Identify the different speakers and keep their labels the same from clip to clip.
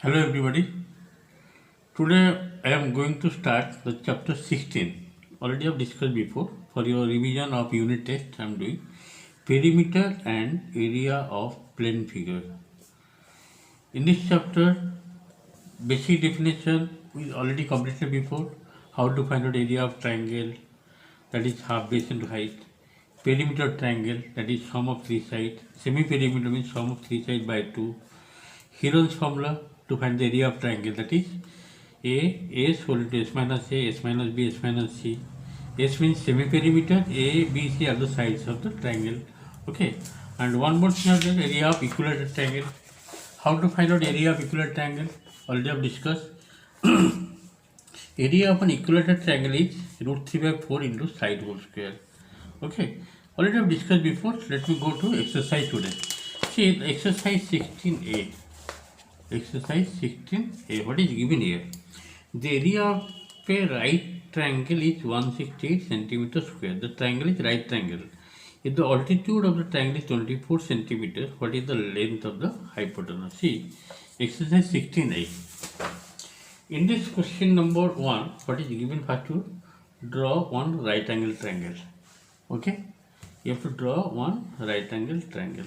Speaker 1: Hello everybody. Today I am going to start the chapter 16. Already I have discussed before. For your revision of unit test I am doing perimeter and area of plane figure. In this chapter, basic definition we already completed before. How to find out area of triangle, that is half base into height. Perimeter of triangle, that is sum of three sides. Semi-perimeter means sum of three sides by 2. Heron's formula to find the area of triangle, that is A S whole into S minus A, S minus B, S minus C. S means semi-perimeter, A, B, C are the sides of the triangle. Okay. And one more thing is the area of equilateral triangle. How to find out area of equilateral triangle? Already I have discussed. Area of an equilateral triangle is root 3 by 4 into side whole square. Okay. Already I have discussed before. Let me go to exercise today. See exercise 16A. Exercise 16A. What is given here? The area of a right triangle is 168 centimeter square. The triangle is right triangle. If the altitude of the triangle is 24 centimeters, what is the length of the hypotenuse? See, exercise 16A. In this question number 1, what is given? First to draw one right angle triangle. Okay? You have to draw one right angle triangle.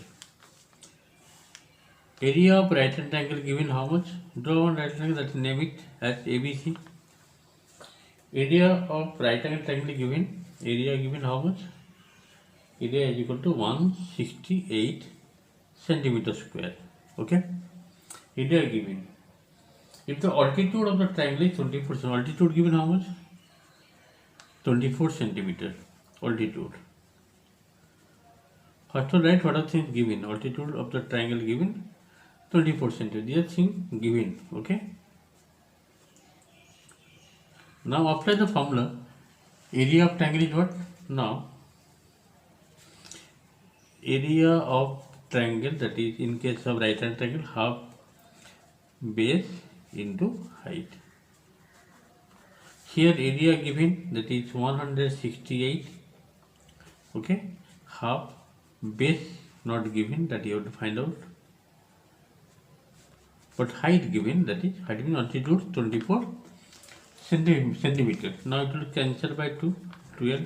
Speaker 1: Area of right hand triangle given how much? Draw one right triangle, that is name it as ABC. Area of right angle triangle given, area given how much? Area is equal to 168 centimeter square. Okay? Area given. If the altitude of the triangle is 24, altitude given how much? 24 centimeter altitude. First of all, what are things given? Altitude of the triangle given 24 centimeter. These are things given. Okay? Now apply the formula. Area of triangle is what? Now area of triangle, that is in case of right hand triangle, half base into height. Here area given, that is 168. Okay, half base not given, that you have to find out. But height given, that is height means altitude 24 centimeter. Now it will cancel by 2, 12.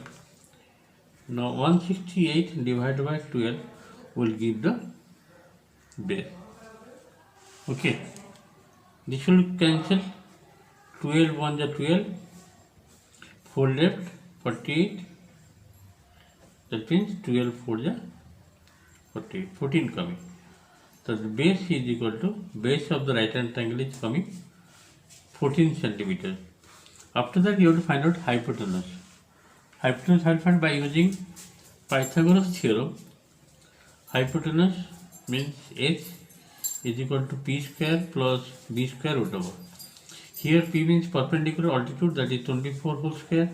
Speaker 1: Now 168 divided by 12 will give the base. Okay. This will cancel. 12 1 is 12. 4 left. 48. That means 12 4 is 48. 14 coming. So the base is equal to, base of the right hand triangle is coming 14 centimeters. After that you have to find out hypotenuse. Hypotenuse I will find by using Pythagoras theorem. Hypotenuse means h is equal to p square plus b square root over. Here p means perpendicular altitude, that is 24 whole square.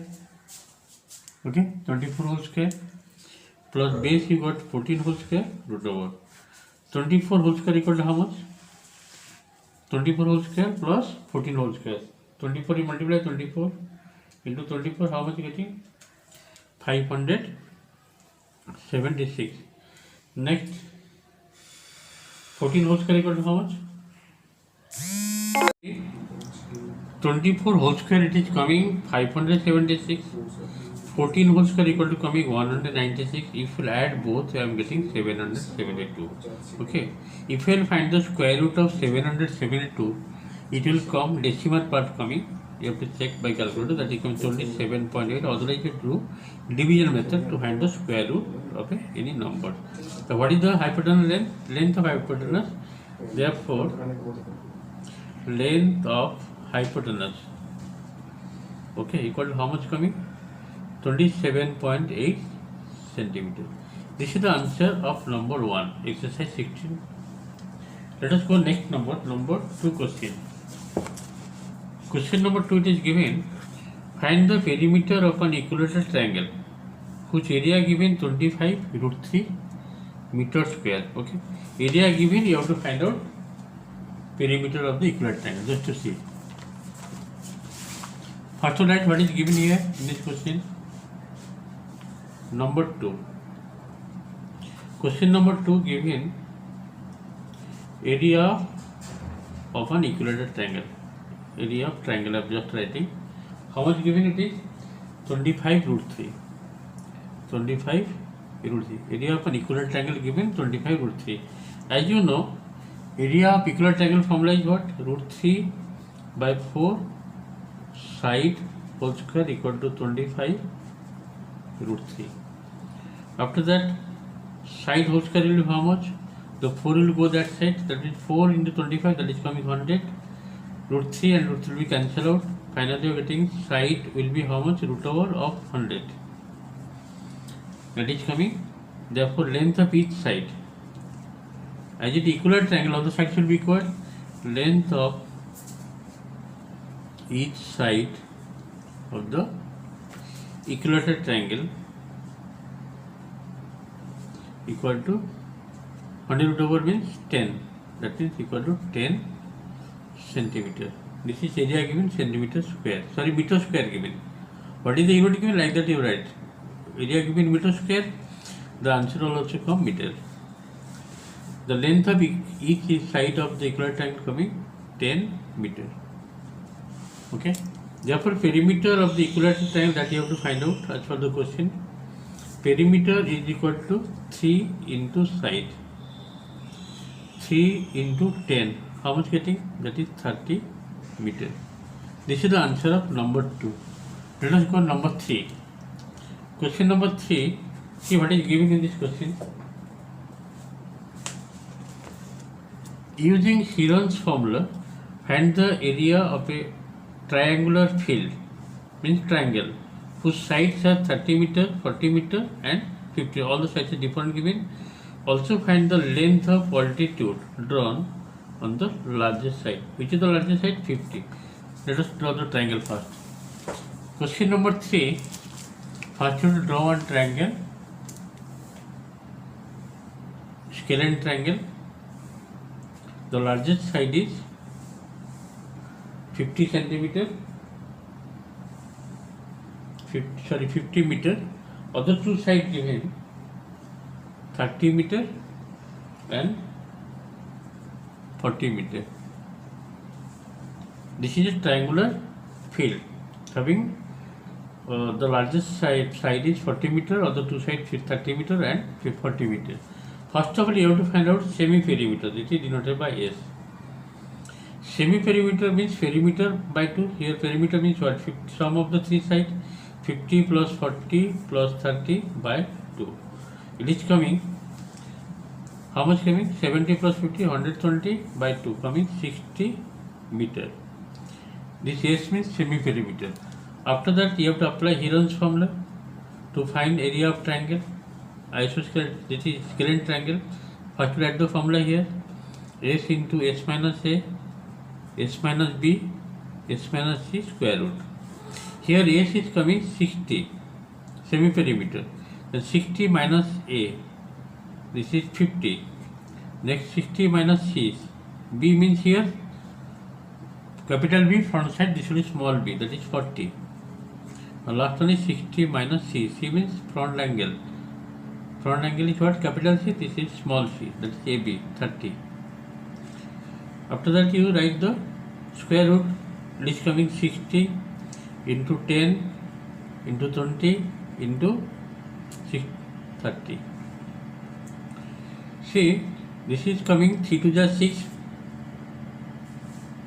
Speaker 1: Okay, 24 whole square plus base you got 14 whole square root over. 24 whole square equal to how much? 24 whole square plus 14 whole square. 24 you multiply 24 into 24, how much getting? 576. Next, 14 whole square equal to how much? 24 whole square it is coming 576. 14 whole square equal to coming 196. If you add both, I am getting 772. Okay. If you will find the square root of 772, it will come decimal part coming. You have to check by calculator, that it comes only 7.8. Otherwise you do division method to find the square root of any number. So what is the hypotenuse length? Length of hypotenuse. Therefore, length of hypotenuse, okay, equal to how much coming? 27.8 centimeter. This is the answer of number 1, exercise 16. Let us go next number 2 question. Question number 2, it is given, find the perimeter of an equilateral triangle whose area given 25 root 3 meter square. Okay, area given, you have to find out perimeter of the equilateral triangle, just to see. First of all, what is given here in this question? Number 2. Question number 2 given, area of an equilateral triangle. Area of triangle I am just writing. How much given it is? 25 root 3. 25 root 3. Area of an equilateral triangle given 25 root 3. As you know, area of equilateral triangle formula is what? Root 3 by 4 side whole square equal to 25 root 3. After that, side whole square will be how much? The 4 will go that side, that is 4 into 25, that is coming 100. Root 3 and root 3 will be cancelled out. Finally, you are getting side will be how much? Root over of 100. That is coming. Therefore, length of each side. As it equilateral triangle, all the sides will be equal. Length of each side of the equilateral triangle equal to 100 root over means 10. That is equal to 10 centimeter. This is area given centimeter square. Sorry, meter square given. What is the unit given? Like that you write. Area given meter square. The answer will also come meter. The length of each side of the equilateral triangle coming 10 meter. Okay. Therefore, perimeter of the equilateral triangle that you have to find out as per the question. Perimeter is equal to 3 into side. 3 into 10. How much getting? That is 30 meter. This is the answer of number 2. Let us go number 3. Question number 3. See what is given in this question. Using Heron's formula, find the area of a triangular field, means triangle, whose sides are 30 meter, 40 meter and 50. All the sides are different given. Also find the length of altitude drawn on the largest side. Which is the largest side? 50. Let us draw the triangle first. Question number 3. First you have to draw one triangle, scalene triangle. The largest side is 50 centimeter, 50 meter. Other two sides given 30 meter and 40 meter. This is a triangular field having the largest side is 40 meter, other two sides 30 meter and 40 meter. First of all, you have to find out semi-perimeter. This is denoted by S. Semi-perimeter means perimeter by 2. Here perimeter means what? Sum of the three sides. 50 plus 40 plus 30 by 2. It is coming. How much coming? 70 plus 50, 120 by 2. Coming 60 meter. This S means semi-perimeter. After that, you have to apply Heron's formula to find area of triangle. Isosceles, this is scalene triangle. First we add the formula here. S into S minus A, S minus B, S minus C square root. Here S is coming 60, semi-perimeter. Then 60 minus A, this is 50. Next 60 minus C. B means here capital B front side, this will be small b, that is 40. The last one is 60 minus C. C means front angle. Front angle is what? Capital C. This is small c. That is AB, 30. After that you write the square root. It is coming 60 into 10 into 20 into 30. See, this is coming 3 to the 6.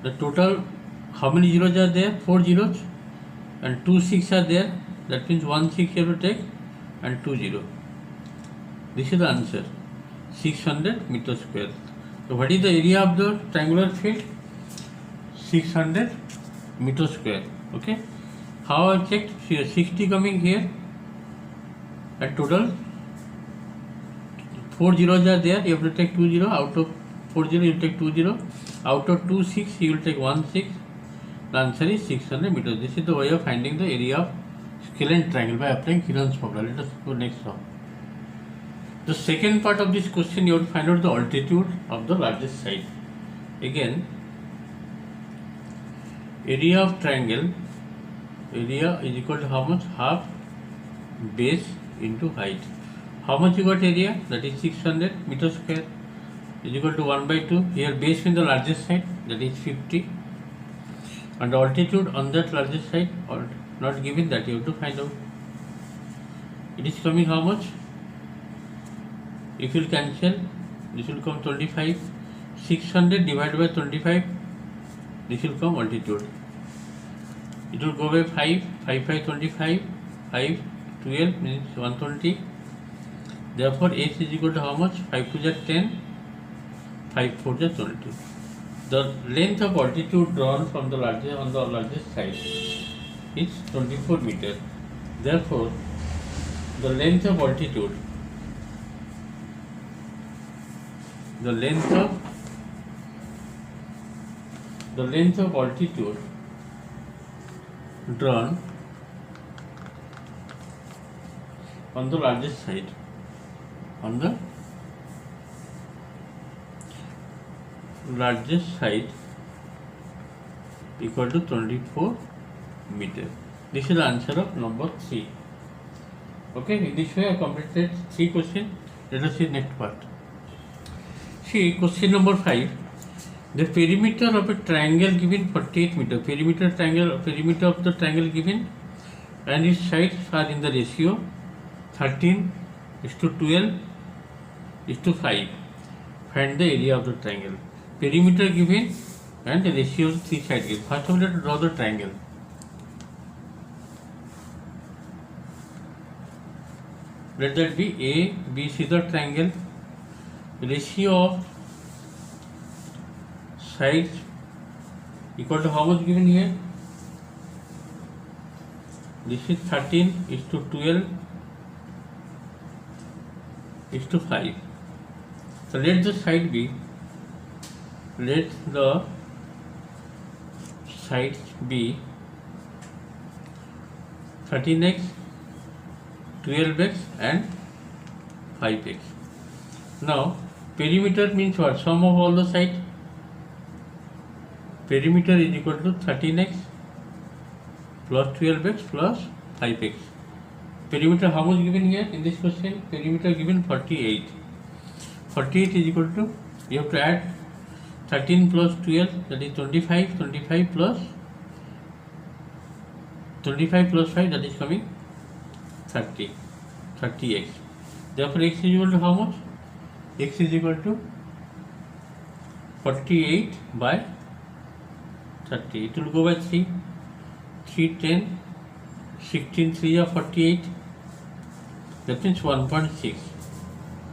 Speaker 1: The total, how many zeros are there? 4 zeros. And 2 6 are there. That means 1 6 you have to take and 2 0. This is the answer. 600 meter square. So what is the area of the triangular field? 600 meter square. Okay. How I checked? 60 coming here. And total 4 zeros are there. You have to take 2 0. Out of 4 0 you take 2 0. Out of 2 6 you will take 1 6. The answer is 600 meters. This is the way of finding the area of scalene triangle by applying Heron's formula. Let us go next round. The second part of this question, you have to find out the altitude of the largest side. Again, area of triangle, area is equal to how much? Half base into height. How much you got area? That is 600 meter square. is equal to 1 by 2. Here base means the largest side, that is 50, and altitude on that largest side or not given, that you have to find out. It is coming how much? If you will cancel, this will come 25. 600 divided by 25, this will come altitude. It will go by 5, 5 by 25, 5, 12 means 120. Therefore, S is equal to how much? 5 to the 10, 5 4 to 20. The length of altitude drawn from the largest on the largest side is 24 meters. Therefore, the length of altitude, the length of altitude drawn on the largest side, on the largest side, equal to 24 meters. This is the answer of number 3. Okay, in this way I completed 3 questions. Let us see next part. See question number 5. The perimeter of a triangle given 48 meters. Perimeter of the triangle given, and its sides are in the ratio 13:12:5. Find the area of the triangle. Perimeter given and the ratio of 3 sides given. First of all, let us draw the triangle. Let that be A, B, C the triangle. Ratio of sides equal to how much given here? This is 13:12:5. So let the side be, let the sides be 13x, 12x and 5x. Now perimeter means what? Sum of all the sides. Perimeter is equal to 13x plus 12x plus 5x. Perimeter how much given here in this question? Perimeter given 48. 48 is equal to, you have to add 13 plus 12, that is 25. 25 plus 5, that is coming 30x. Therefore x is equal to how much? X is equal to 48 by 30. It will go by 3. 3, 10, 16, 3 are 48. That means 1.6.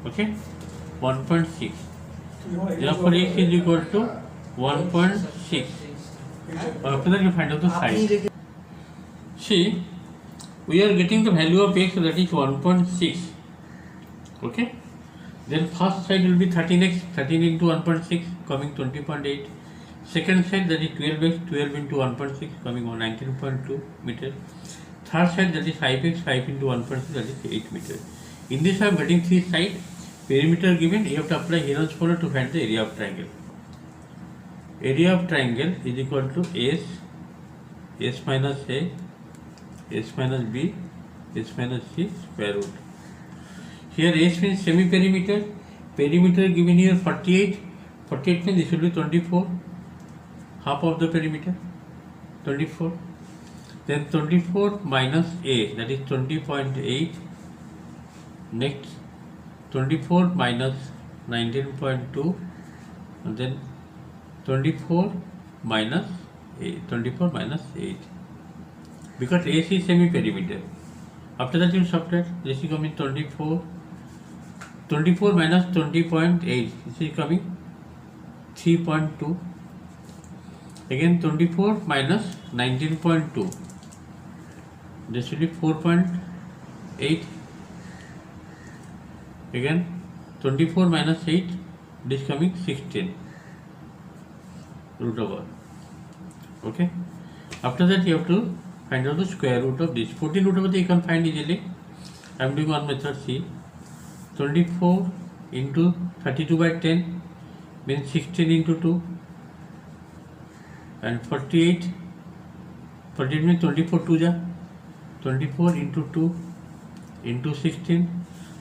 Speaker 1: Okay, 1.6. Therefore x is equal to 1.6. After that you find out the size. See, we are getting the value of x, that is 1.6. Okay, then first side will be 13x, 13 into 1.6 coming 20.8. Second side, that is 12x, 12 into 1.6 coming 19.2 meters. Third side, that is 5x, 5 into 1.6, that is 8 meters. In this I am getting 3 sides. Perimeter given, you have to apply Heron's formula to find the area of triangle. Area of triangle is equal to S minus A, S minus B, S minus C square root. Here S means semi-perimeter. Perimeter given here 48. 48 means this will be 24. Half of the perimeter, 24. Then 24 minus A, that is 20.8. Next 24 minus 19.2, and then 24 minus 8. Because AC is semi-perimeter. After that you subtract. This is coming 24. 24 minus 20.8. This is coming 3.2. Again 24 minus 19.2. This will be 4.8. Again 24 minus 8. This coming 16. Root over. Okay. After that you have to find out the square root of this. 14 root over you can find easily. I am doing one method C. 24 into 32 by 10 means 16 into 2. And 48 means 24 2 ja, 24 into 2 into 16,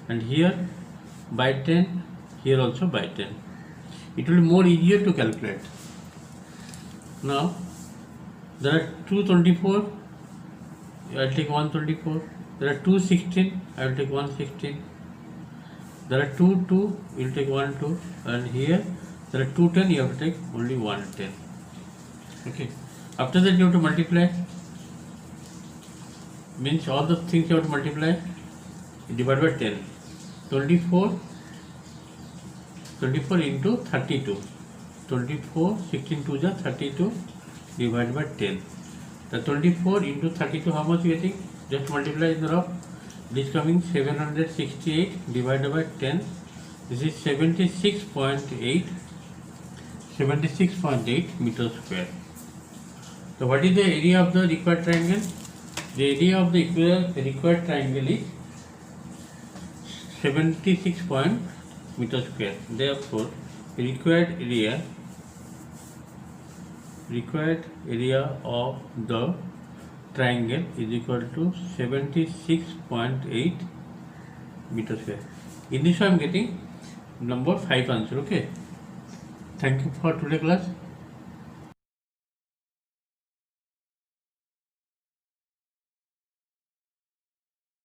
Speaker 1: and here by 10, here also by 10. it will be more easier to calculate. Now there are 224, I will take 124. There are 216, I will take 116. There are 2 2, you will take 1 2, and here there are 210, you have to take only 110. Okay. After that you have to multiply. Means all the things you have to multiply. Divide by 10. 24 into 32. 24, 16 2 is 32 divided by 10. The 24 into 32, how much you getting? Just multiply in the row. It is coming 768 divided by 10. This is 76.8 meters square. So what is the area of the required triangle? The area of the required triangle is 76 meter square. Therefore, required area of the triangle is equal to 76.8 meter square. In this I am getting number 5 answer. Okay. Thank you for today class.